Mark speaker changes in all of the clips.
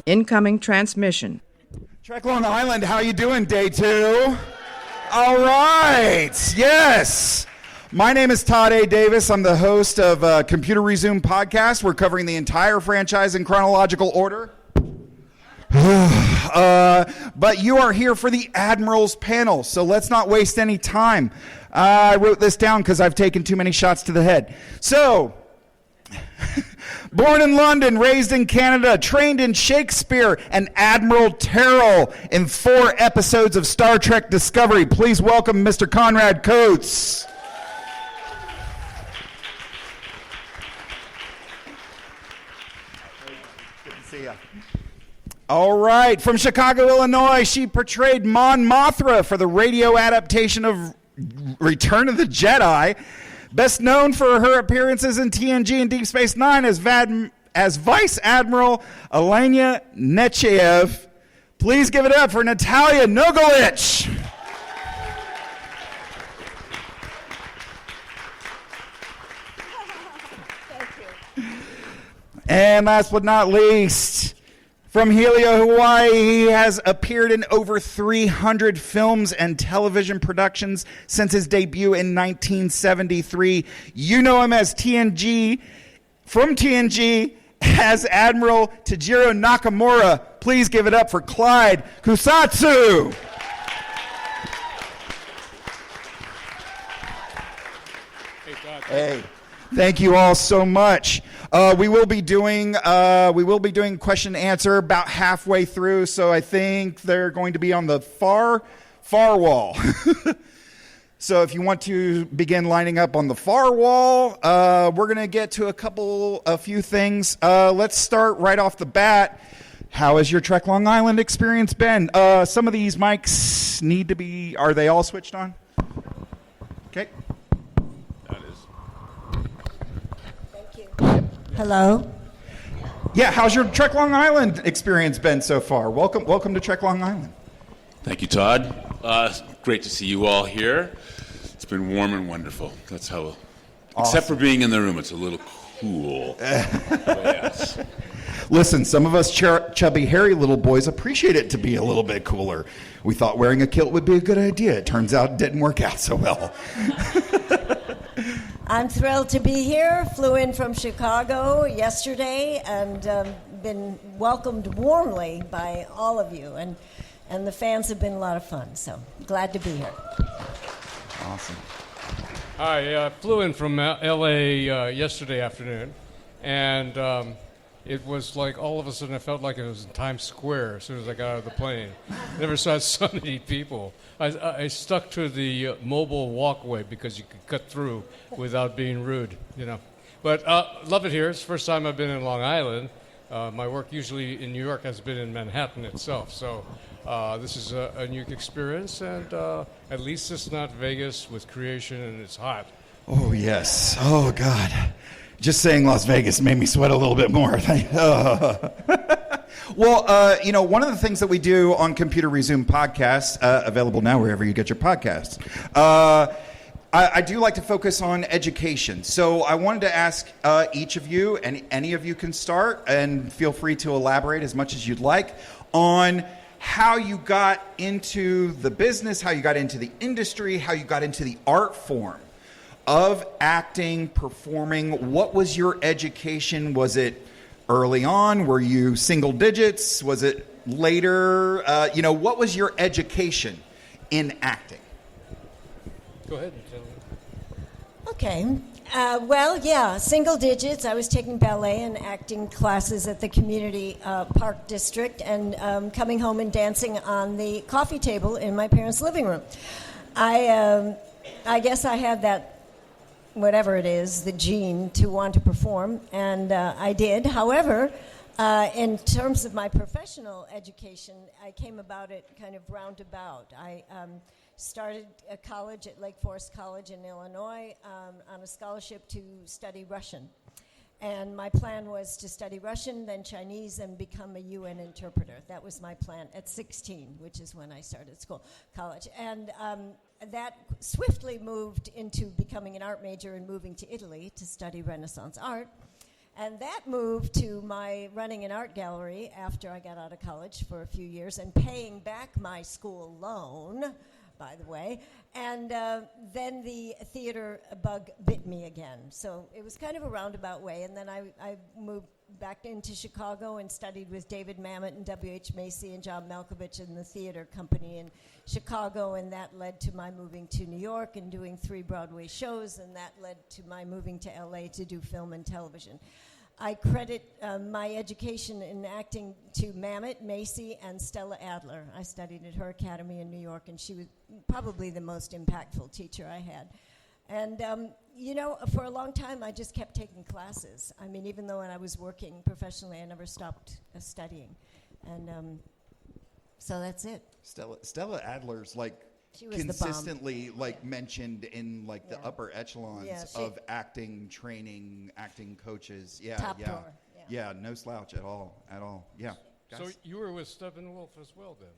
Speaker 1: Incoming transmission.
Speaker 2: Trek Long Island, how you doing, day 2? All right, yes. My name is Todd A. Davis. I'm the host of Computer Resume podcast. We're covering the entire franchise in chronological order. But you are here for the Admirals panel, so let's not waste any time. I wrote this down because I've taken too many shots to the head. So, born in London, raised in Canada, trained in Shakespeare, and Admiral Terrell in 4 episodes of Star Trek Discovery. Please welcome Mr. Conrad Coates. Good to see you. All right, from Chicago, Illinois, she portrayed Mon Mothra for the radio adaptation of Return of the Jedi. Best known for her appearances in TNG and Deep Space Nine as Vice Admiral Elena Nechayev. Please give it up for Natalija Nogulich.
Speaker 3: Thank you.
Speaker 2: And last but not least, from Helio, Hawaii, he has appeared in over 300 films and television productions since his debut in 1973. You know him as TNG, from TNG, as Admiral Tajiro Nakamura. Please give it up for Clyde Kusatsu.
Speaker 4: Hey, Todd.
Speaker 2: Hey. Thank you all so much. We will be doing question and answer about halfway through, so I think they're going to be on the far wall. So if you want to begin lining up on the far wall, we're going to get to a few things. Let's start right off the bat. How has your Trek Long Island experience been? Some of these mics are they all switched on? Okay.
Speaker 3: Hello.
Speaker 2: Yeah, how's your Trek Long Island experience been so far? Welcome to Trek Long Island.
Speaker 4: Thank you, Todd. Great to see you all here. It's been warm and wonderful. That's how,
Speaker 2: Awesome.
Speaker 4: Except for being in the room, it's a little cool. Yes.
Speaker 2: Listen, some of us chubby, hairy little boys appreciate it to be a little bit cooler. We thought wearing a kilt would be a good idea. It turns out it didn't work out so well.
Speaker 3: I'm thrilled to be here. Flew in from Chicago yesterday and been welcomed warmly by all of you. And the fans have been a lot of fun, so glad to be here.
Speaker 2: Awesome.
Speaker 5: I flew in from L.A. Yesterday afternoon, and it was like all of a sudden I felt like it was in Times Square as soon as I got out of the plane. Never saw so many people. I stuck to the mobile walkway because you could cut through without being rude, you know. But love it here. It's the first time I've been in Long Island. My work usually in New York has been in Manhattan itself. So this is a new experience, and at least it's not Vegas with creation and it's hot.
Speaker 2: Oh, yes. Oh, God. Just saying Las Vegas made me sweat a little bit more. Well, one of the things that we do on Computer Resume podcast, available now wherever you get your podcasts, I do like to focus on education. So I wanted to ask each of you, and any of you can start, and feel free to elaborate as much as you'd like, on how you got into the business, how you got into the industry, how you got into the art form of acting, performing. What was your education? Was it early on? Were you single digits? Was it later? What was your education in acting?
Speaker 5: Go ahead.
Speaker 3: Okay. Single digits. I was taking ballet and acting classes at the community park district and coming home and dancing on the coffee table in my parents' living room. I guess I had that, whatever it is, the gene to want to perform, and I did. However, in terms of my professional education, I came about it kind of roundabout. I started a college at Lake Forest College in Illinois on a scholarship to study Russian. And my plan was to study Russian, then Chinese, and become a UN interpreter. That was my plan at 16, which is when I started college. And that swiftly moved into becoming an art major and moving to Italy to study Renaissance art. And that moved to my running an art gallery after I got out of college for a few years and paying back my school loan, by the way. And then the theater bug bit me again. So it was kind of a roundabout way. And then I moved back into Chicago and studied with David Mamet and W.H. Macy and John Malkovich in the theater company in Chicago. And that led to my moving to New York and doing 3 Broadway shows. And that led to my moving to L.A. to do film and television. I credit my education in acting to Mamet, Macy, and Stella Adler. I studied at her academy in New York, and she was probably the most impactful teacher I had. And, for a long time, I just kept taking classes. I mean, even though I was working professionally, I never stopped studying. And so that's it.
Speaker 2: Stella Adler's
Speaker 3: She was
Speaker 2: consistently mentioned in the upper echelons
Speaker 3: Yeah,
Speaker 2: of acting training, acting coaches.
Speaker 3: Top drawer,
Speaker 2: Yeah, no slouch at all. Yeah.
Speaker 5: So
Speaker 2: Guys?
Speaker 5: you were with Steppenwolf as well then?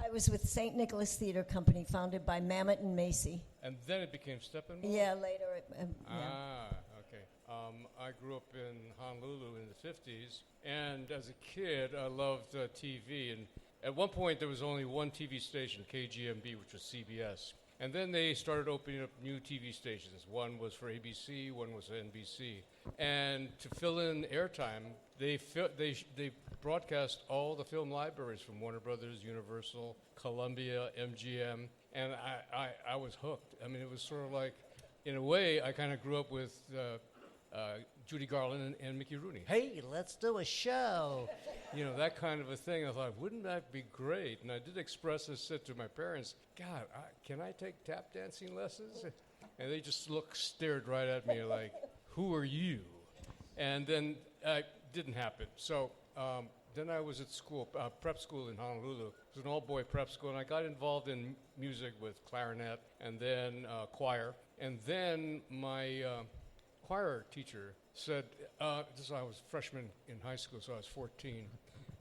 Speaker 3: I was with St. Nicholas Theater Company, founded by Mamet and Macy.
Speaker 5: And then it became Steppenwolf?
Speaker 3: Yeah, later.
Speaker 5: Okay. I grew up in Honolulu in the 50s, and as a kid, I loved TV. And at one point, there was only one TV station, KGMB, which was CBS. And then they started opening up new TV stations. One was for ABC, one was for NBC. And to fill in airtime, they broadcast all the film libraries from Warner Brothers, Universal, Columbia, MGM, and I was hooked. I mean, it was sort of like, in a way, I kind of grew up with Judy Garland and Mickey Rooney. Hey, let's do a show. That kind of a thing. I thought, wouldn't that be great? And I did express this, said to my parents, God, can I take tap dancing lessons? And they just stared right at me like, who are you? And then it didn't happen. So then I was at school, prep school in Honolulu. It was an all-boy prep school, and I got involved in music with clarinet and then choir. And then my choir teacher said, I was a freshman in high school, so I was 14.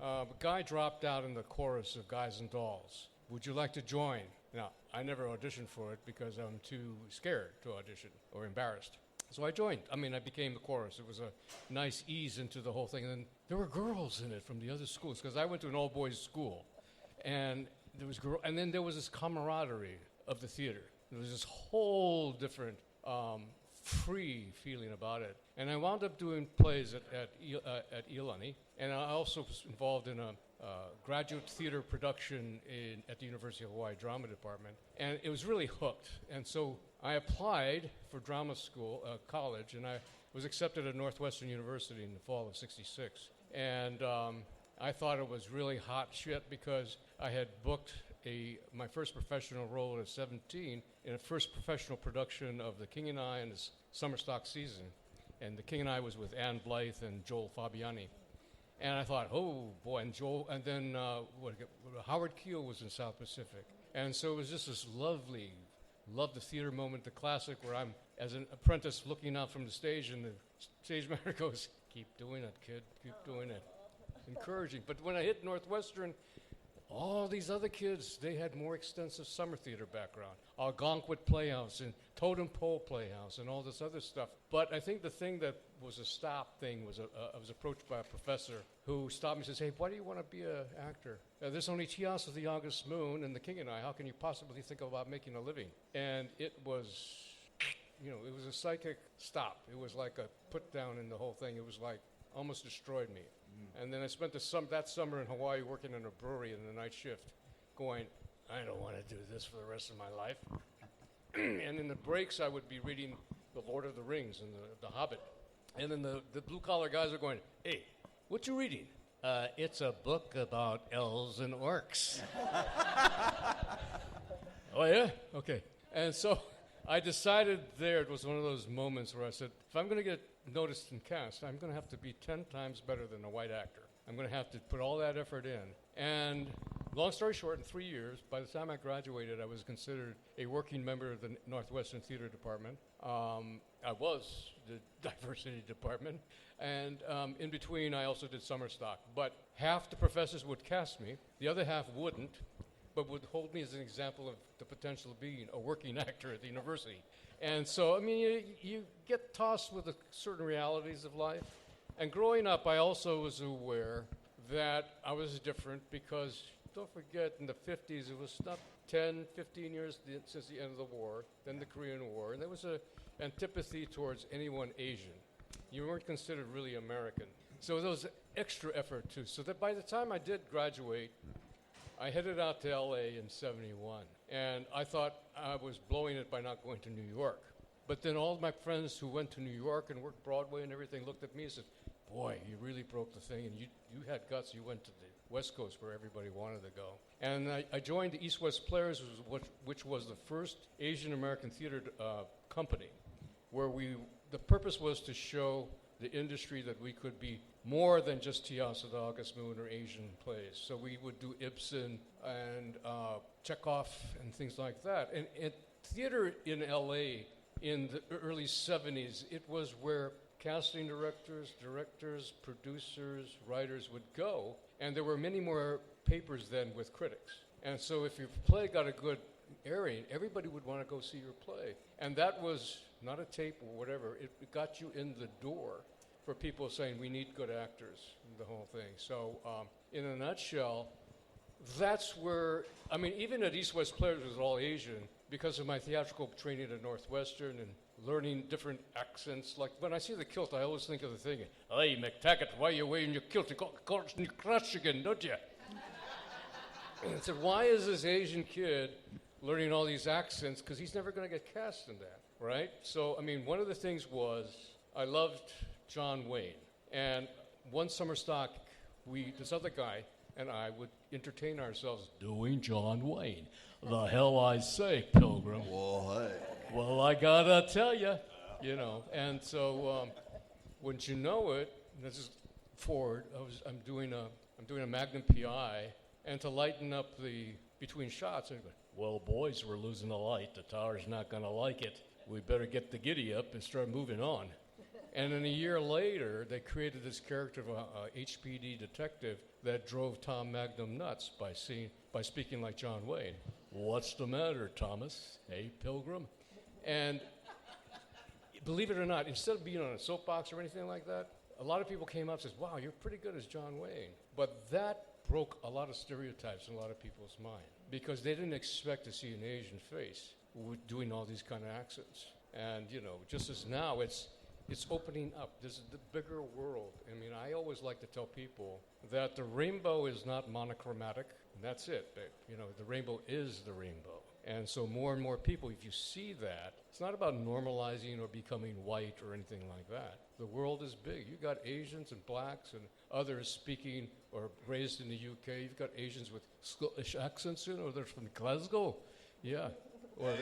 Speaker 5: A guy dropped out in the chorus of Guys and Dolls. Would you like to join? Now, I never auditioned for it because I'm too scared to audition or embarrassed. So I joined. I became the chorus. It was a nice ease into the whole thing. And then there were girls in it from the other schools because I went to an all-boys school. And then there was this camaraderie of the theater. There was this whole different free feeling about it. And I wound up doing plays at Iolani, and I also was involved in a graduate theater production at the University of Hawaii Drama Department, and it was really hooked. And so I applied for drama school, college, and I was accepted at Northwestern University in the fall of '66. And I thought it was really hot shit because I had booked my first professional role at 17 in a first professional production of The King and I and his summer stock season. And The King and I was with Ann Blythe and Joel Fabiani. And I thought, oh boy, and then Howard Keel was in South Pacific. And so it was just this love the theater moment, the classic, where I'm, as an apprentice, looking out from the stage, and the stage manager goes, keep doing it, kid, keep doing it. Encouraging. But when I hit Northwestern, all these other kids, they had more extensive summer theater background. Algonquin Playhouse and Totem Pole Playhouse and all this other stuff. But I think the thing that was a stop thing was I was approached by a professor who stopped me and says, hey, why do you want to be an actor? There's only Tias of the August Moon and The King and I. How can you possibly think about making a living? And it was, it was a psychic stop. It was like a put down in the whole thing. It was like almost destroyed me. And then I spent that summer in Hawaii working in a brewery in the night shift, going, I don't want to do this for the rest of my life. And in the breaks, I would be reading The Lord of the Rings and The Hobbit. And then the blue-collar guys are going, hey, what you reading? It's a book about elves and orcs. Oh, yeah? Okay. And so I decided it was one of those moments where I said, if I'm going to get noticed and cast, I'm going to have to be 10 times better than a white actor. I'm going to have to put all that effort in. And long story short, in 3 years, by the time I graduated, I was considered a working member of the Northwestern Theater Department. I was the diversity department. And in between, I also did summer stock. But half the professors would cast me. The other half wouldn't, but would hold me as an example of the potential of being a working actor at the university. And so, you get tossed with the certain realities of life. And growing up, I also was aware that I was different because, don't forget, in the 50s, it was not 10, 15 years since the end of the war, then the Korean War, and there was an antipathy towards anyone Asian. You weren't considered really American. So there was extra effort, too. So that by the time I did graduate, I headed out to L.A. in 71, and I thought I was blowing it by not going to New York. But then all of my friends who went to New York and worked Broadway and everything looked at me and said, boy, you really broke the thing, and you had guts. You went to the West Coast where everybody wanted to go. And I joined the East-West Players, which was the first Asian-American theater company, where the purpose was to show the industry that we could be more than just Tiasa, August Moon, or Asian plays. So we would do Ibsen and Chekhov and things like that. And theater in L.A. in the early 70s, it was where casting directors, producers, writers would go, and there were many more papers then with critics. And so if your play got a good airing, everybody would want to go see your play. And that was not a tape or whatever. It got you in the door for people saying, we need good actors, the whole thing. So in a nutshell, that's where, I mean, even at East-West Players, it was all Asian because of my theatrical training at Northwestern and learning different accents. Like when I see the kilt, I always think of the thing, hey, McTaggart, why are you wearing your kilt? You got caught in your crush again, don't you? And I said, why is this Asian kid learning all these accents? Because he's never going to get cast in that, right? So, I mean, one of the things was I loved John Wayne. And one summer stock, this other guy and I would entertain ourselves doing John Wayne. The hell I say, Pilgrim. Well, I gotta tell you, And so, wouldn't you know it? This is Ford. I'm doing a Magnum PI, and to lighten up the between shots, I go, well, boys, we're losing the light. The tower's not gonna like it. We better get the giddy up and start moving on. And then a year later, they created this character of a HPD detective that drove Tom Magnum nuts by speaking like John Wayne. What's the matter, Thomas? Hey, Pilgrim? And believe it or not, instead of being on a soapbox or anything like that, a lot of people came up and said, wow, you're pretty good as John Wayne. But that broke a lot of stereotypes in a lot of people's mind because they didn't expect to see an Asian face doing all these kind of accents. And, just as now, it's opening up. This is the bigger world. I mean, I always like to tell people that the rainbow is not monochromatic, and that's it. The rainbow is the rainbow. And so more and more people, if you see that, it's not about normalizing or becoming white or anything like that. The world is big. You've got Asians and blacks and others speaking or raised in the UK. You've got Asians with Scottish accents, they're from Glasgow, yeah, or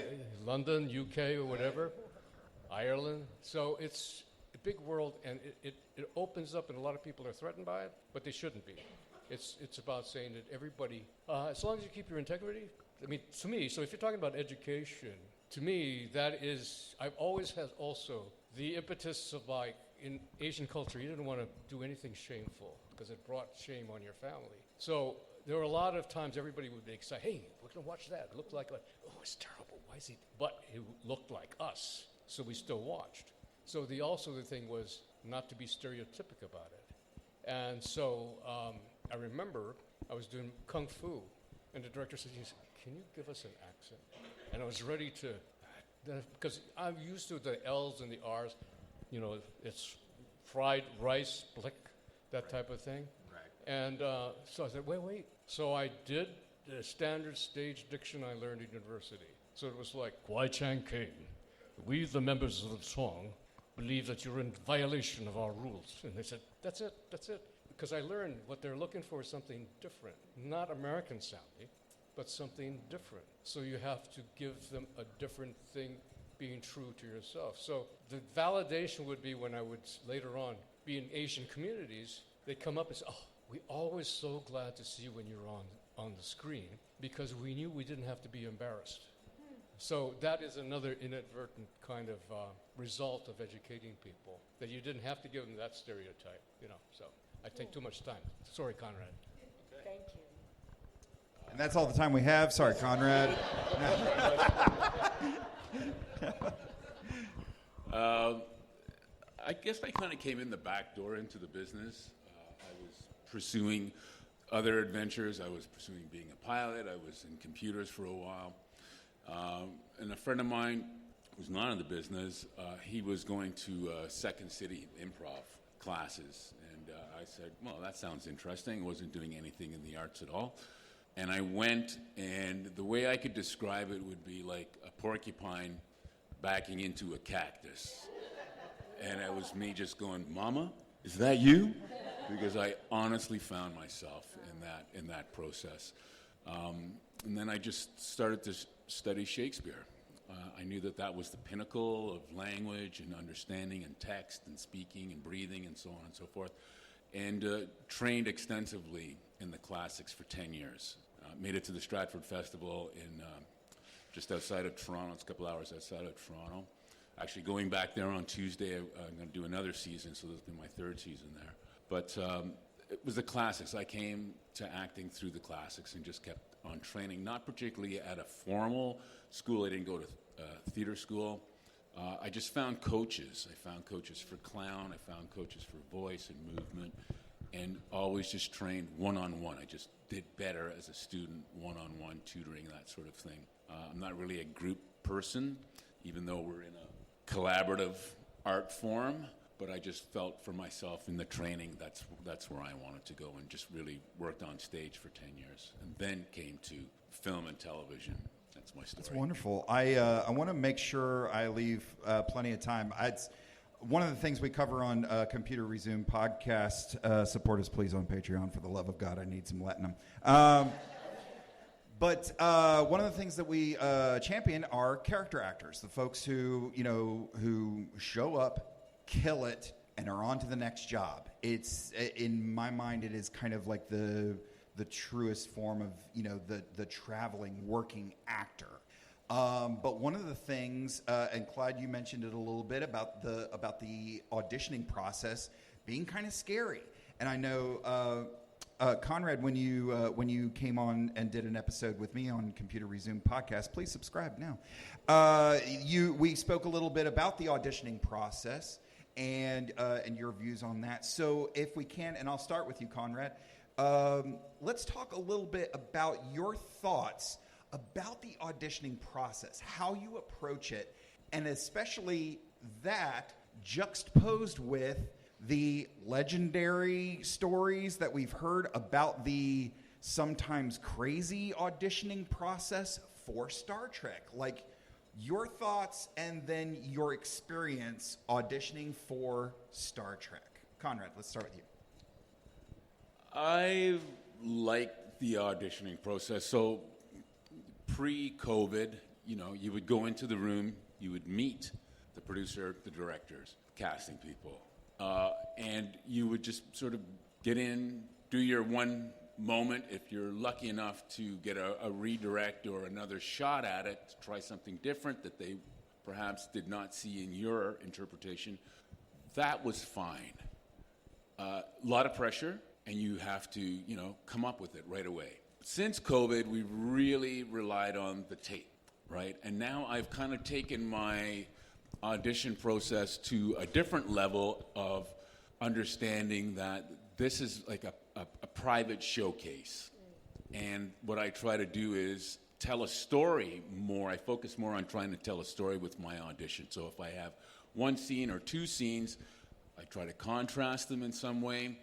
Speaker 5: London, UK, or whatever. Ireland. So it's a big world, and it opens up, and a lot of people are threatened by it, but they shouldn't be. It's about saying that everybody, as long as you keep your integrity, I mean, to me, so if you're talking about education, to me, that is, I've always had also the impetus of like, in Asian culture, you didn't want to do anything shameful because it brought shame on your family. So there were a lot of times everybody would be excited, hey, we're going to watch that. It looked like, oh, it's terrible. Why is he? But it looked like us. So we still watched. So the thing was not to be stereotypic about it. And so I remember I was doing Kung Fu, and the director said, can you give us an accent? And I was ready to, because I'm used to the L's and the R's, it's fried rice, blick, that type of thing. Right. And so I said, wait. So I did the standard stage diction I learned at university. So it was like, Kwai Chang King. We, the members of the song, believe that you're in violation of our rules. And they said, that's it. Because I learned what they're looking for is something different. Not American sounding, but something different. So you have to give them a different thing being true to yourself. So the validation would be when I would later on be in Asian communities, they'd come up and say, oh, we're always so glad to see you when you're on the screen because we knew we didn't have to be embarrassed. So that is another inadvertent kind of result of educating people, that you didn't have to give them that stereotype, So I take too much time. Sorry, Conrad.
Speaker 3: Okay. Thank you.
Speaker 2: And that's all the time we have. Sorry, Conrad.
Speaker 4: I guess I kind of came in the back door into the business. I was pursuing other adventures. I was pursuing being a pilot. I was in computers for a while. And a friend of mine who's not in the business, he was going to Second City improv classes. And I said, well, that sounds interesting. I wasn't doing anything in the arts at all. And I went, and the way I could describe it would be like a porcupine backing into a cactus. And it was me just going, Mama, is that you? Because I honestly found myself in that process. And then I just started to study Shakespeare. I knew that was the pinnacle of language and understanding and text and speaking and breathing and so on and so forth. And trained extensively in the classics for 10 years. Made it to the Stratford Festival in just outside of Toronto. It's a couple hours outside of Toronto. Actually, going back there on Tuesday, I'm going to do another season, so this will be my third season there. But it was the classics. I came to acting through the classics and just kept on training, not particularly at a formal school. I didn't go to theater school. I just found coaches. I found coaches for clown. I found coaches for voice and movement, and always just trained one-on-one. I just did better as a student, one-on-one tutoring, that sort of thing. I'm not really a group person, even though we're in a collaborative art form, but I just felt for myself in the training that's where I wanted to go, and just really worked on stage for 10 years, and then came to film and television. That's my story.
Speaker 2: That's wonderful. I want to make sure I leave plenty of time. One of the things we cover on Computer Resume podcast, support us please on Patreon, for the love of God, I need some Latinum. But one of the things that we champion are character actors, the folks who show up, kill it, and are on to the next job. It's, in my mind, it is kind of like the truest form of the traveling working actor. But one of the things, and Clyde, you mentioned it a little bit about the auditioning process being kind of scary. And I know Conrad, when you came on and did an episode with me on Computer Resume podcast, please subscribe now. We spoke a little bit about the auditioning process and your views on that. So if we can, and I'll start with you, Conrad. Let's talk a little bit about your thoughts about the auditioning process, how you approach it, and especially that juxtaposed with the legendary stories that we've heard about the sometimes crazy auditioning process for Star Trek. Like, your thoughts and then your experience auditioning for Star Trek. Conrad, let's start with you.
Speaker 4: I like the auditioning process. So pre-COVID, you would go into the room, you would meet the producer, the directors, casting people, and you would just sort of get in, do your one moment. If you're lucky enough to get a redirect or another shot at it, to try something different that they perhaps did not see in your interpretation, that was fine. A lot of pressure, and you have to, come up with it right away. Since COVID, we've really relied on the tape, right? And now I've kind of taken my audition process to a different level of understanding that this is like a private showcase. And what I try to do is tell a story more. I focus more on trying to tell a story with my audition. So if I have one scene or two scenes, I try to contrast them in some way.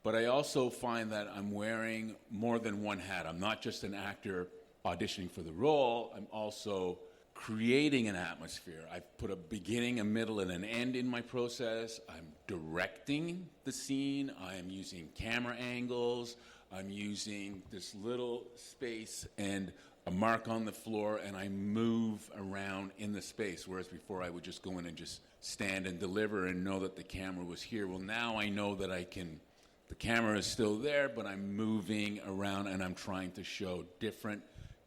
Speaker 4: But I also find that I'm wearing more than one hat. I'm not just an actor auditioning for the role. I'm also creating an atmosphere. I've put a beginning, a middle, and an end in my process. I'm directing the scene. I'm using camera angles. I'm using this little space and a mark on the floor, and I move around in the space, whereas before I would just go in and just stand and deliver and know that the camera was here. Well, now I know that the camera is still there, but I'm moving around and I'm trying to show different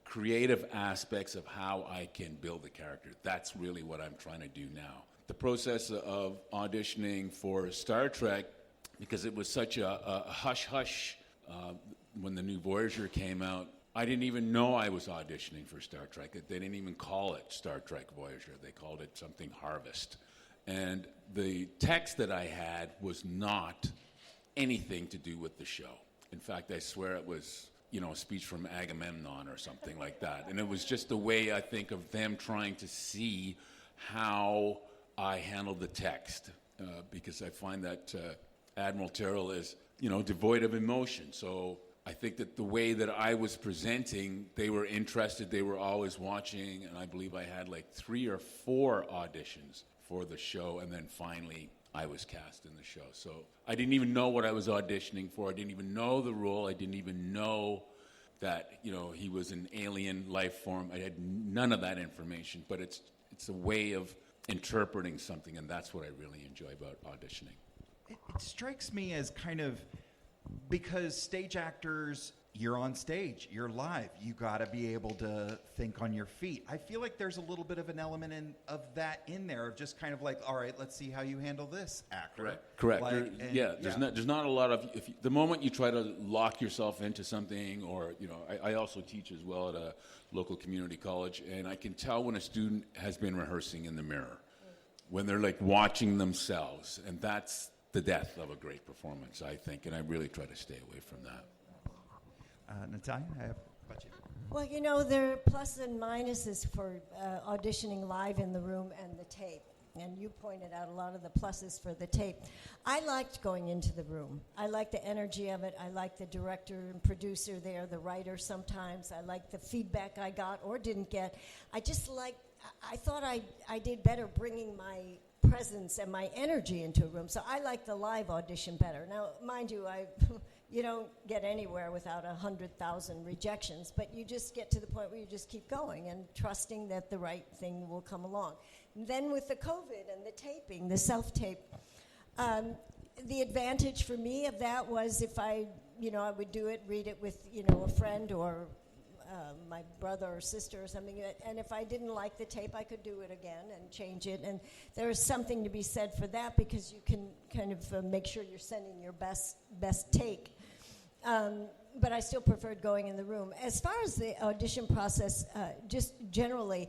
Speaker 4: creative aspects of how I can build the character. That's really what I'm trying to do now. The process of auditioning for Star Trek, because it was such a hush-hush when the new Voyager came out, I didn't even know I was auditioning for Star Trek. They didn't even call it Star Trek Voyager. They called it something Harvest. And the text that I had was not anything to do with the show. In fact, I swear it was, a speech from Agamemnon or something like that. And it was just a way, I think, of them trying to see how I handled the text, because I find that Admiral Terrell is, devoid of emotion. So I think that the way that I was presenting, they were interested, they were always watching, and I believe I had like 3 or 4 auditions for the show, and then finally I was cast in the show. So I didn't even know what I was auditioning for. I didn't even know the role. I didn't even know that, he was an alien life form. I had none of that information, but it's a way of interpreting something, and that's what I really enjoy about auditioning.
Speaker 2: It strikes me as kind of, because stage actors, you're on stage, you're live, you got to be able to think on your feet. I feel like there's a little bit of an element of that in there, of just kind of like, all right, let's see how you handle this actor.
Speaker 4: Correct.
Speaker 2: Like,
Speaker 4: There's not a lot of, the moment you try to lock yourself into something, or, I also teach as well at a local community college, and I can tell when a student has been rehearsing in the mirror, when they're like watching themselves, and that's the death of a great performance, I think, and I really try to stay away from that.
Speaker 2: Natalija, how about you?
Speaker 3: Well, there are pluses and minuses for auditioning live in the room and the tape. And you pointed out a lot of the pluses for the tape. I liked going into the room. I liked the energy of it. I liked the director and producer there, the writer sometimes. I liked the feedback I got or didn't get. I thought I did better bringing my presence and my energy into a room. So I like the live audition better. Now, mind you, you don't get anywhere without 100,000 rejections, but you just get to the point where you just keep going and trusting that the right thing will come along. And then with the COVID and the taping, the self-tape, the advantage for me of that was if I would do it, read it with, a friend or my brother or sister or something, and if I didn't like the tape, I could do it again and change it. And there is something to be said for that, because you can kind of make sure you're sending your best take. But I still preferred going in the room. As far as the audition process, just generally,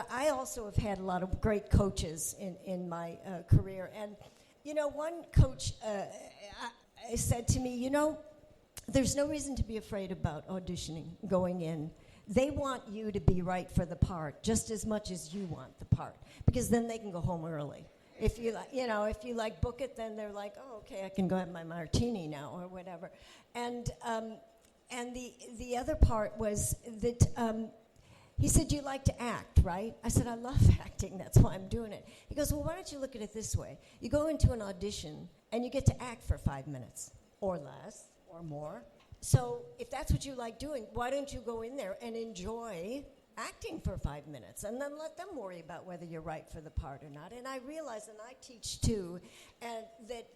Speaker 3: I also have had a lot of great coaches in my career. And, one coach said to me, there's no reason to be afraid about auditioning, going in. They want you to be right for the part just as much as you want the part, because then they can go home early. If you like book it, then they're like, oh, okay, I can go have my martini now or whatever. And the other part was that he said, you like to act, right? I said, I love acting. That's why I'm doing it. He goes, well, why don't you look at it this way? You go into an audition and you get to act for 5 minutes or less or more. So if that's what you like doing, why don't you go in there and enjoy acting for 5 minutes, and then let them worry about whether you're right for the part or not. And I realize, and I teach too, and that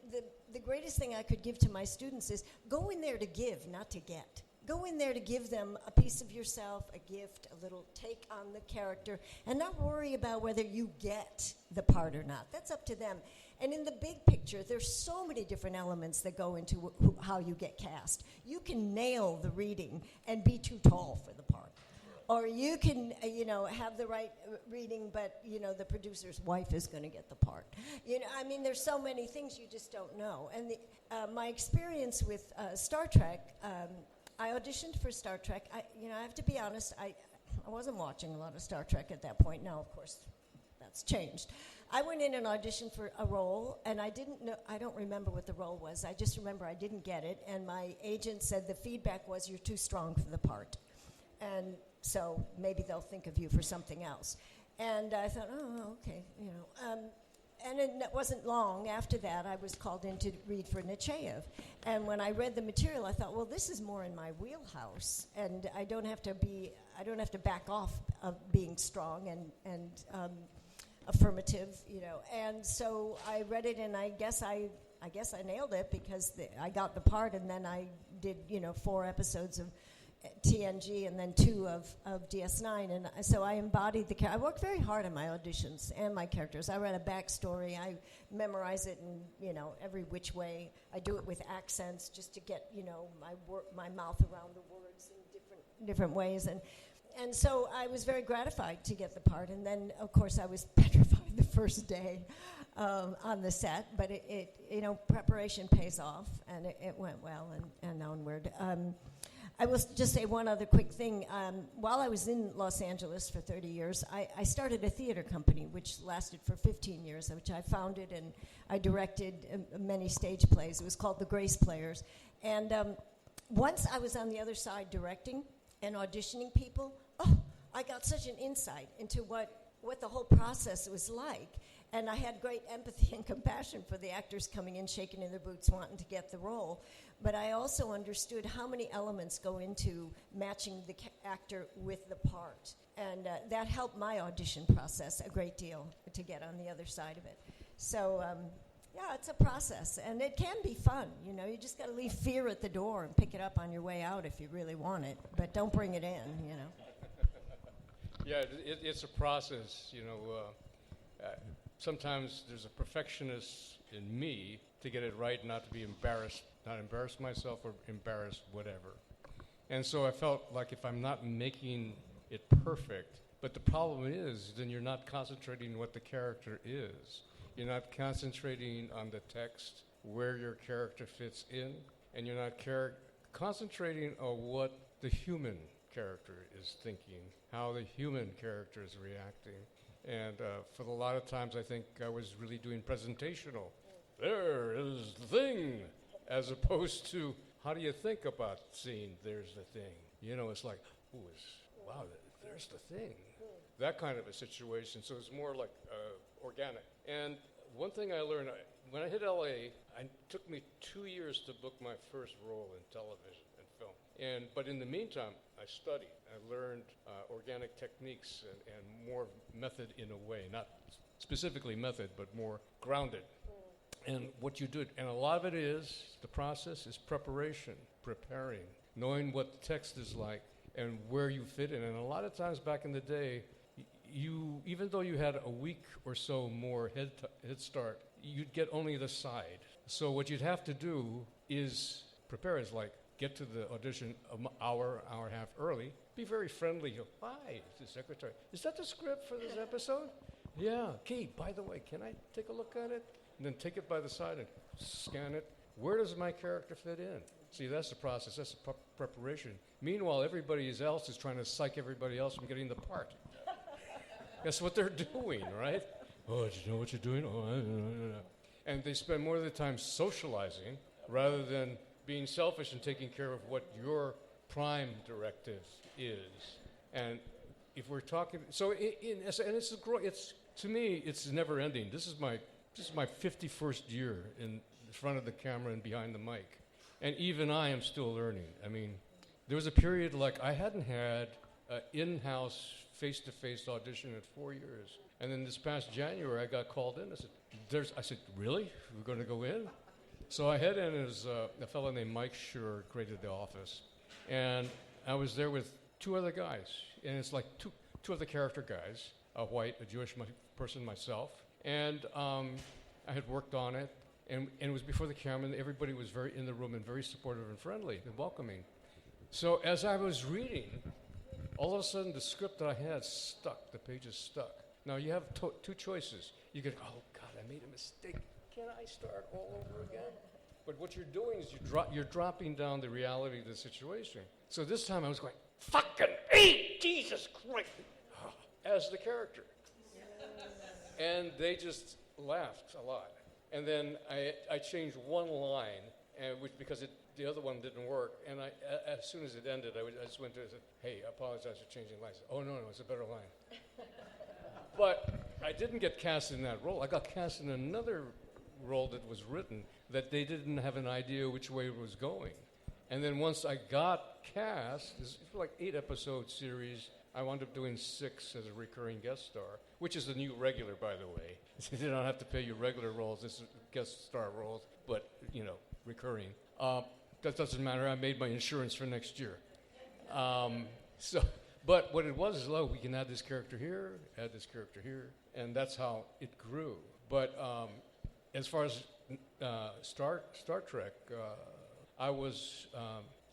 Speaker 3: the greatest thing I could give to my students is go in there to give, not to get. Go in there to give them a piece of yourself, a gift, a little take on the character, and not worry about whether you get the part or not. That's up to them. And in the big picture, there's so many different elements that go into how you get cast. You can nail the reading and be too tall for the part. Or you can, have the right reading, but, the producer's wife is going to get the part. There's so many things you just don't know. And my experience with Star Trek, I auditioned for Star Trek. I have to be honest, I wasn't watching a lot of Star Trek at that point. Now, of course, that's changed. I went in and auditioned for a role, and I don't remember what the role was. I just remember I didn't get it, and my agent said the feedback was, you're too strong for the part. And so maybe they'll think of you for something else. And I thought, oh, okay, And it wasn't long after that I was called in to read for Nechayev. And when I read the material, I thought, well, this is more in my wheelhouse, and I don't have to back off of being strong and affirmative, And so I read it, and I guess I nailed it, because I got the part, and then I did 4 episodes of TNG and then 2 of DS9, and so I embodied the character. I worked very hard on my auditions and my characters. I read a backstory. I memorize it in every which way. I do it with accents just to get my mouth around the words in different ways, and so I was very gratified to get the part. And then of course I was petrified the first day. on the set, but preparation pays off, and it went well and onward. I will just say one other quick thing. While I was in Los Angeles for 30 years, I started a theater company which lasted for 15 years, which I founded, and I directed many stage plays. It was called The Grace Players. And once I was on the other side directing and auditioning people, I got such an insight into what the whole process was like. And I had great empathy and compassion for the actors coming in, shaking in their boots, wanting to get the role. But I also understood how many elements go into matching the actor with the part. And that helped my audition process a great deal to get on the other side of it. So, it's a process. And it can be fun. You just got to leave fear at the door and pick it up on your way out if you really want it. But don't bring it in,
Speaker 5: Yeah, it's a process, Sometimes there's a perfectionist in me to get it right, not to be embarrassed, not embarrass myself or embarrass whatever. And so I felt like if I'm not making it perfect, but the problem is then you're not concentrating on what the character is. You're not concentrating on the text, where your character fits in, and you're not concentrating on what the human character is thinking, how the human character is reacting. And for a lot of times, I think I was really doing presentational. There is the thing, as opposed to how do you think about seeing there's the thing? It's like, wow, there's the thing. That kind of a situation. So it's more like organic. And one thing I learned, when I hit LA, it took me 2 years to book my first role in television and film. But in the meantime, I studied. I learned organic techniques and more method in a way, not specifically method, but more grounded. And what you do, and a lot of it is, the process is preparation, preparing, knowing what the text is like and where you fit in. And a lot of times back in the day, even though you had a week or so more head start, you'd get only the side. So what you'd have to do is prepare. Is like get to the audition an hour and a half early. Be very friendly. Hi, the secretary. Is that the script for this episode? Yeah. Kate, by the way, can I take a look at it? And then take it by the side and scan it. Where does my character fit in? See, that's the process. That's the preparation. Meanwhile, everybody else is trying to psych everybody else from getting the part. That's what they're doing, right? Oh, do you know what you're doing? Oh, and they spend more of the time socializing rather than being selfish and taking care of what your prime directive is. And if we're talking, so it's to me, it's never ending. This is my 51st year in front of the camera and behind the mic, and even I am still learning. I mean, there was a period like I hadn't had an in-house face-to-face audition in 4 years, and then this past January I got called in. I said, really? We're going to go in? So I head in as a fellow named Mike Schur created the office, and I was there with two other guys, and it's like two other character guys, a white, a Jewish person, myself, and I had worked on it, and it was before the camera, and everybody was very in the room and very supportive and friendly and welcoming. So as I was reading, all of a sudden the script that I had stuck, the pages stuck. Now you have two choices. You could, oh God, I made a mistake. Can I start all over again? But what you're doing is you're dropping down the reality of the situation. So this time I was going, fucking Jesus Christ, as the character. And they just laughed a lot. And then I changed one line, because the other one didn't work. And as soon as it ended, I just went to and said, hey, I apologize for changing lines. Oh, no, it's a better line. But I didn't get cast in that role. I got cast in another role that was written that they didn't have an idea which way it was going. And then once I got cast, this was like 8-episode series. I wound up doing 6 as a recurring guest star, which is the new regular, by the way. They don't have to pay you regular roles. This is guest star roles, but, recurring. That doesn't matter. I made my insurance for next year. But what it was is, we can add this character here, and that's how it grew. But as far as Star Trek, I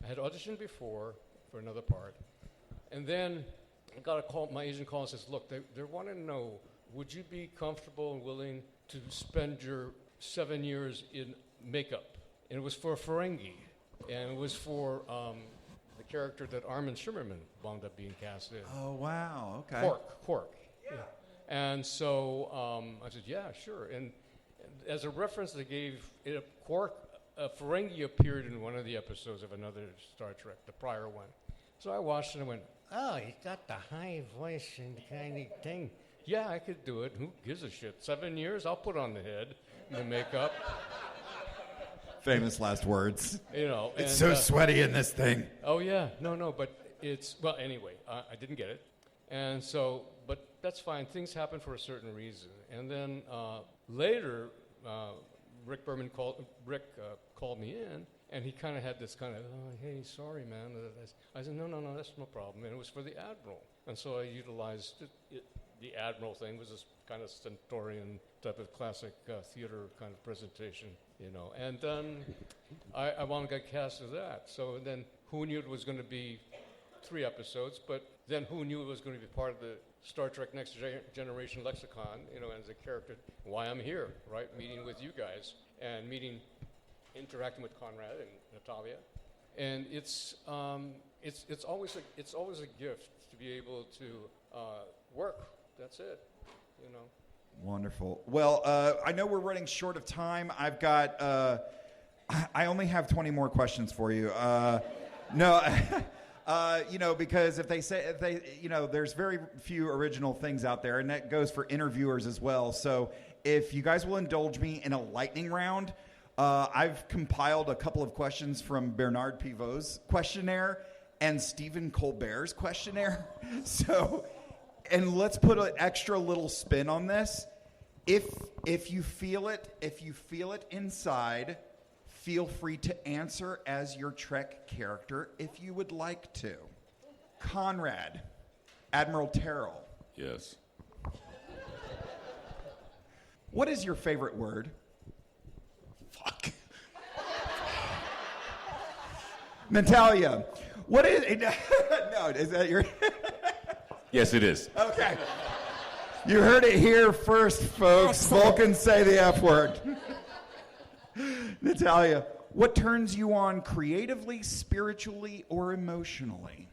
Speaker 5: had auditioned before for another part, and then I got a call. My agent called and says, "Look, they wanted to know, would you be comfortable and willing to spend your 7 years in makeup. And it was for Ferengi. And it was for the character that Armin Shimmerman wound up being cast in.
Speaker 2: Oh, wow. Okay.
Speaker 5: Quark. Yeah. And so I said, yeah, sure. And as a reference, they gave Quark, Ferengi appeared in one of the episodes of another Star Trek, the prior one. So I watched it and went, oh, he's got the high voice and kind of thing. Yeah, I could do it. Who gives a shit? 7 years? I'll put on the head, the makeup.
Speaker 2: Famous last words.
Speaker 5: It's
Speaker 2: so sweaty in this thing.
Speaker 5: Oh, yeah. No, but it's... Well, anyway, I didn't get it. And so... But that's fine. Things happen for a certain reason. And then later, Rick called me in, and he kind of had this kind of, hey, sorry, man. I said, no, that's no problem. And it was for the Admiral. And so I utilized it. The Admiral thing was this kind of Centaurian type of classic theater kind of presentation, And then I wanted to get cast as that. So then who knew it was going to be 3 episodes, but then who knew it was going to be part of the Star Trek Next Generation lexicon, as a character, why I'm here, right? Meeting with you guys and interacting with Conrad and Natalija. And it's always a gift to be able to work. That's it,
Speaker 2: Wonderful. Well, I know we're running short of time. I've got. I only have 20 more questions for you. Because if they, there's very few original things out there, and that goes for interviewers as well. So if you guys will indulge me in a lightning round, I've compiled a couple of questions from Bernard Pivot's questionnaire and Stephen Colbert's questionnaire. And let's put an extra little spin on this. If you feel it inside, feel free to answer as your Trek character if you would like to. Conrad, Admiral Terrell.
Speaker 4: Yes.
Speaker 2: What is your favorite word?
Speaker 4: Fuck.
Speaker 2: Natalija, what is... No, is that your...
Speaker 4: Yes, it is.
Speaker 2: Okay. You heard it here first, folks.
Speaker 3: Excellent.
Speaker 2: Vulcans say the F word. Natalija, what turns you on creatively, spiritually, or emotionally?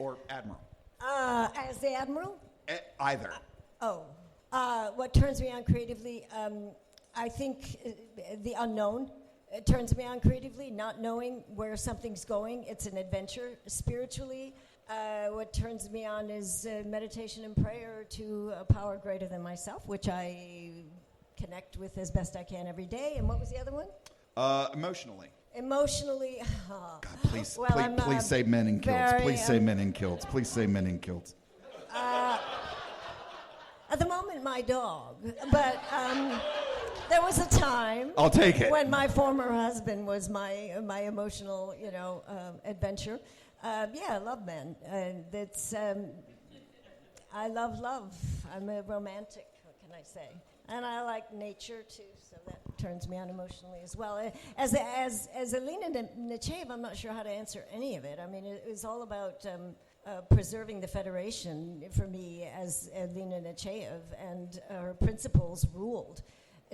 Speaker 2: Or Admiral?
Speaker 3: As the Admiral?
Speaker 2: Either.
Speaker 3: What turns me on creatively? I think the unknown. It turns me on creatively, not knowing where something's going. It's an adventure. Spiritually, what turns me on is meditation and prayer to a power greater than myself, which I connect with as best I can every day. And what was the other one?
Speaker 2: Emotionally.
Speaker 3: Emotionally,
Speaker 2: God, please say men in kilts. Please say men in kilts. Please say men in kilts.
Speaker 3: At the moment, my dog. But there was a time.
Speaker 2: I'll take it.
Speaker 3: When my former husband was my emotional, adventure. I love men. I love love. I'm a romantic. What can I say? And I like nature too, so that turns me on emotionally as well. As Alina Nechayev, I'm not sure how to answer any of it. I mean, it was all about preserving the Federation for me as Alina Nechayev, and her principles ruled,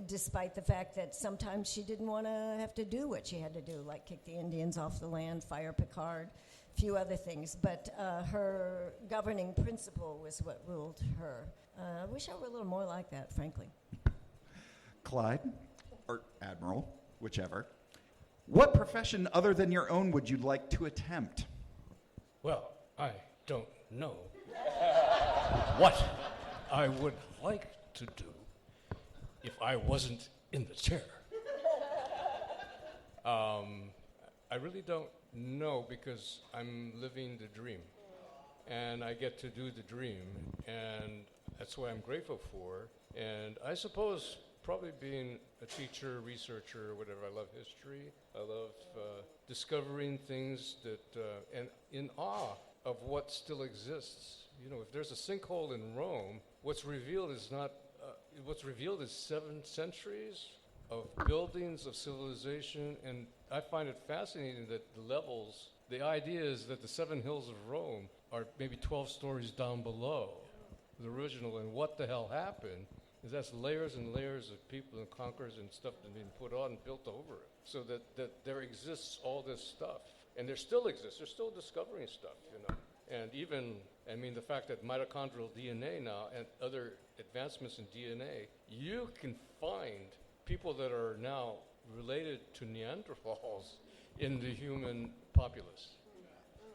Speaker 3: despite the fact that sometimes she didn't want to have to do what she had to do, like kick the Indians off the land, fire Picard, a few other things. But her governing principle was what ruled her. I wish I were a little more like that, frankly.
Speaker 2: Clyde, or Admiral, whichever. What profession other than your own would you like to attempt?
Speaker 5: Well, I don't know what I would like to do if I wasn't in the chair. I really don't know, because I'm living the dream. And I get to do the dream, and that's what I'm grateful for. And I suppose probably being a teacher, researcher, whatever. I love history. I love discovering things that, and in awe of what still exists. If there's a sinkhole in Rome, what's revealed is 7 centuries of buildings, of civilization, and I find it fascinating that the idea is that the 7 hills of Rome are maybe 12 stories down below the original, and what the hell happened, is that's layers and layers of people and conquerors and stuff that have been put on and built over it. So that there exists all this stuff. And there still exists. They're still discovering stuff, you know. And even, I mean, the fact that mitochondrial DNA now and other advancements in DNA, you can find people that are now related to Neanderthals in the human populace.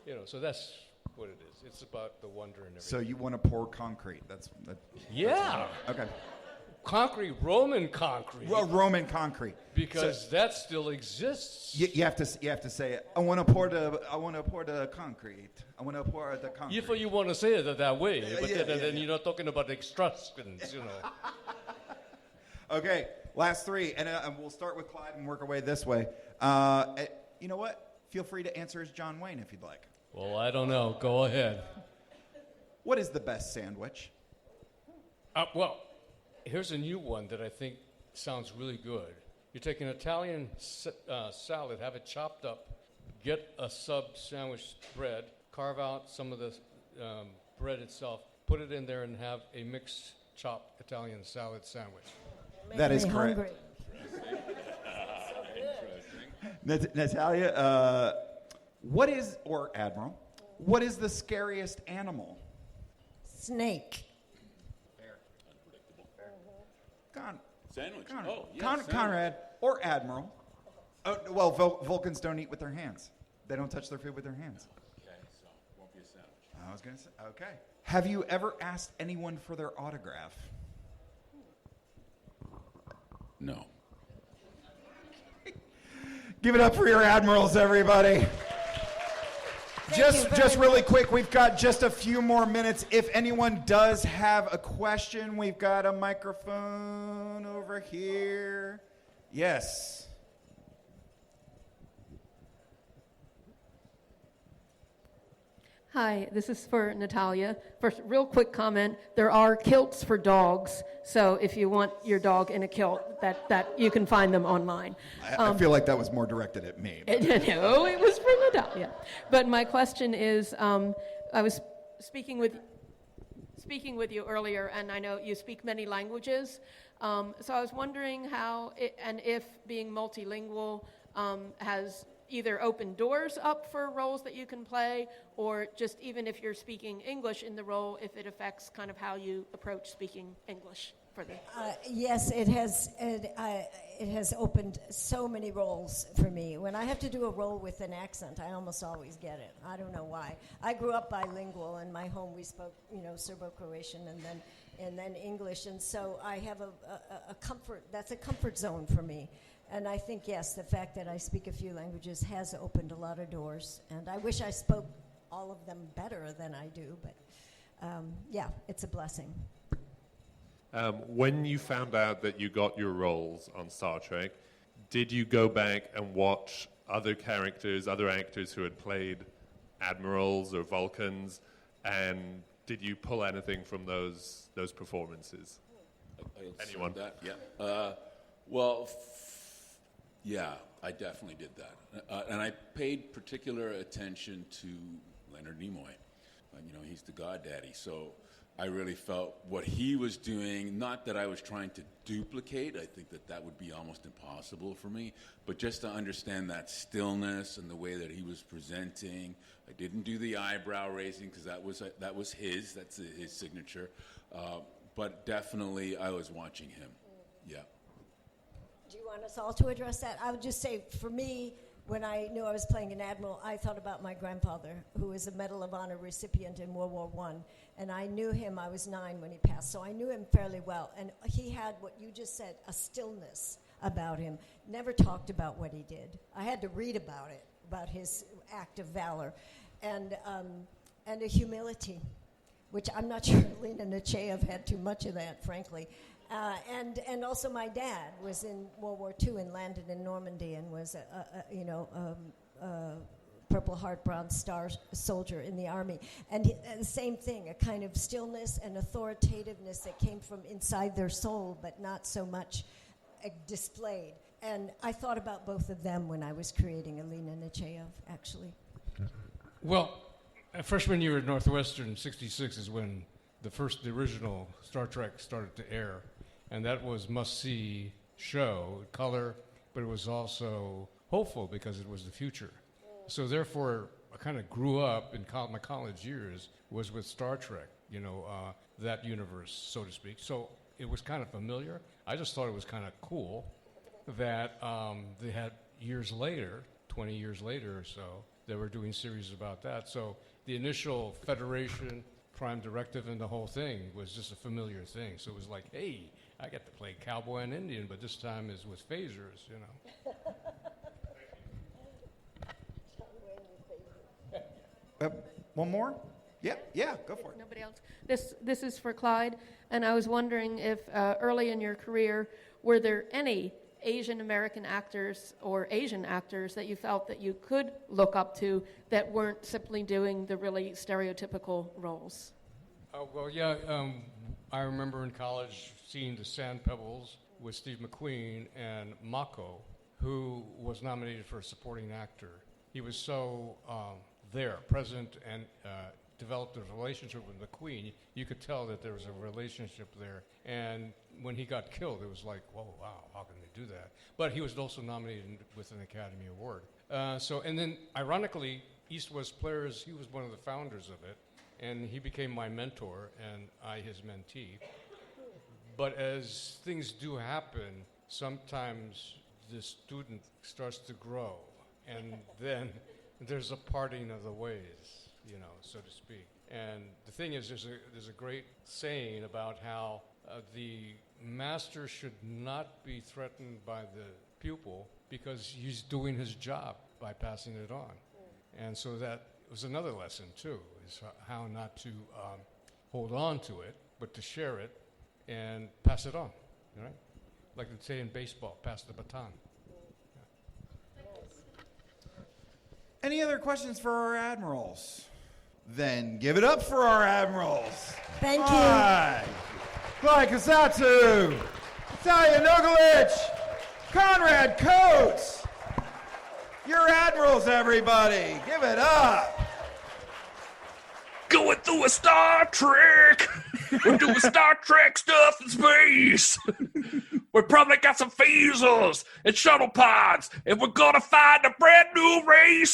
Speaker 5: You know, so that's what it is. It's about the wonder and everything.
Speaker 2: So you want to pour concrete?
Speaker 5: Yeah.
Speaker 2: Okay.
Speaker 5: Concrete, Roman concrete.
Speaker 2: Well, Roman concrete.
Speaker 5: Because that still exists.
Speaker 2: You have to say it. I want to pour the concrete. I want to pour the concrete.
Speaker 5: If you want to say it that way, but
Speaker 2: Yeah,
Speaker 5: then you're not talking about Etruscans, you know.
Speaker 2: Okay, last three, and we'll start with Clyde and work our way this way. You know what? Feel free to answer as John Wayne if you'd like.
Speaker 5: Well, I don't know. Go ahead.
Speaker 2: What is the best sandwich?
Speaker 5: Well, here's a new one that I think sounds really good. You take an Italian salad, have it chopped up, get a sub sandwich bread, carve out some of the bread itself, put it in there, and have a mixed chopped Italian salad sandwich.
Speaker 2: That is correct. Natalija, or Admiral, what is the scariest animal?
Speaker 3: Snake.
Speaker 4: Sandwich.
Speaker 2: Conrad or Admiral. Oh, well, Vulcans don't eat with their hands. They don't touch their food with their hands.
Speaker 4: Okay, so won't be a sandwich.
Speaker 2: I was going to say, okay. Have you ever asked anyone for their autograph?
Speaker 4: No.
Speaker 2: Give it up for your Admirals, everybody. Just really quick, we've got just a few more minutes. If anyone does have a question, we've got a microphone over here. Yes.
Speaker 1: Hi, this is for Natalija. First, real quick comment. There are kilts for dogs, so if you want your dog in a kilt, that you can find them online.
Speaker 2: I feel like that was more directed at me.
Speaker 1: No, it was for Natalija. But my question is, I was speaking with you earlier, and I know you speak many languages. So I was wondering how, and if being multilingual has either open doors up for roles that you can play, or just even if you're speaking English in the role, if it affects kind of how you approach speaking English for the...
Speaker 3: Yes, it has opened so many roles for me. When I have to do a role with an accent, I almost always get it. I don't know why. I grew up bilingual. In my home, we spoke, Serbo-Croatian and then English, and so I have a comfort. That's a comfort zone for me. And I think, yes, the fact that I speak a few languages has opened a lot of doors. And I wish I spoke all of them better than I do, but yeah, it's a blessing.
Speaker 6: When you found out that you got your roles on Star Trek, did you go back and watch other characters, other actors who had played Admirals or Vulcans, and did you pull anything from those performances? Anyone?
Speaker 4: That, yeah. Yeah, I definitely did that. And I paid particular attention to Leonard Nimoy. He's the goddaddy. So I really felt what he was doing, not that I was trying to duplicate. I think that would be almost impossible for me. But just to understand that stillness and the way that he was presenting. I didn't do the eyebrow raising because that's his signature. But definitely I was watching him. Yeah.
Speaker 3: Do you want us all to address that? I would just say, for me, when I knew I was playing an admiral, I thought about my grandfather, who was a Medal of Honor recipient in World War I. And I knew him, I was 9 when he passed, so I knew him fairly well. And he had what you just said, a stillness about him. Never talked about what he did. I had to read about it, about his act of valor. And a humility, which I'm not sure Lena Nechayev had too much of that, frankly. And also my dad was in World War II and landed in Normandy and was a Purple Heart Bronze Star soldier in the Army. And the same thing, a kind of stillness and authoritativeness that came from inside their soul, but not so much displayed. And I thought about both of them when I was creating Lena Nechayev, actually.
Speaker 5: Well, freshman year at Northwestern, 66 is when the original Star Trek started to air. and that was must-see show, color, but it was also hopeful because it was the future. So therefore, I kind of grew up in my college years was with Star Trek, that universe, so to speak. So it was kind of familiar. I just thought it was kind of cool that they had years later, 20 years later or so, they were doing series about that. So the initial Federation, Prime Directive, and the whole thing was just a familiar thing. So it was like, hey, I get to play cowboy and Indian, but this time is with phasers,
Speaker 2: One more? Yeah, go for it.
Speaker 1: Nobody else? This is for Clyde, and I was wondering if early in your career, were there any Asian American actors or Asian actors that you felt that you could look up to that weren't simply doing the really stereotypical roles?
Speaker 5: I remember in college seeing The Sand Pebbles with Steve McQueen and Mako, who was nominated for a supporting actor. He was so present, and developed a relationship with McQueen. You could tell that there was a relationship there. And when he got killed, it was like, whoa, wow, how can they do that? But he was also nominated with an Academy Award. And then, ironically, East West Players, he was one of the founders of it, and he became my mentor, and I his mentee. But as things do happen, sometimes the student starts to grow, and then there's a parting of the ways, so to speak. And the thing is, there's a great saying about how the master should not be threatened by the pupil because he's doing his job by passing it on. And so that was another lesson, too, is how not to hold on to it, but to share it and pass it on, right? Like they say in baseball, pass the baton.
Speaker 2: Any other questions for our admirals? Then give it up for our admirals.
Speaker 3: Thank you.
Speaker 2: Clyde Kusatsu, Natalija Nogulich, Conrad Coates. You're admirals, everybody. Give it up.
Speaker 7: Going through a Star Trek. We're doing Star Trek stuff in space. We probably got some phasers and shuttle pods, and we're gonna find a brand new race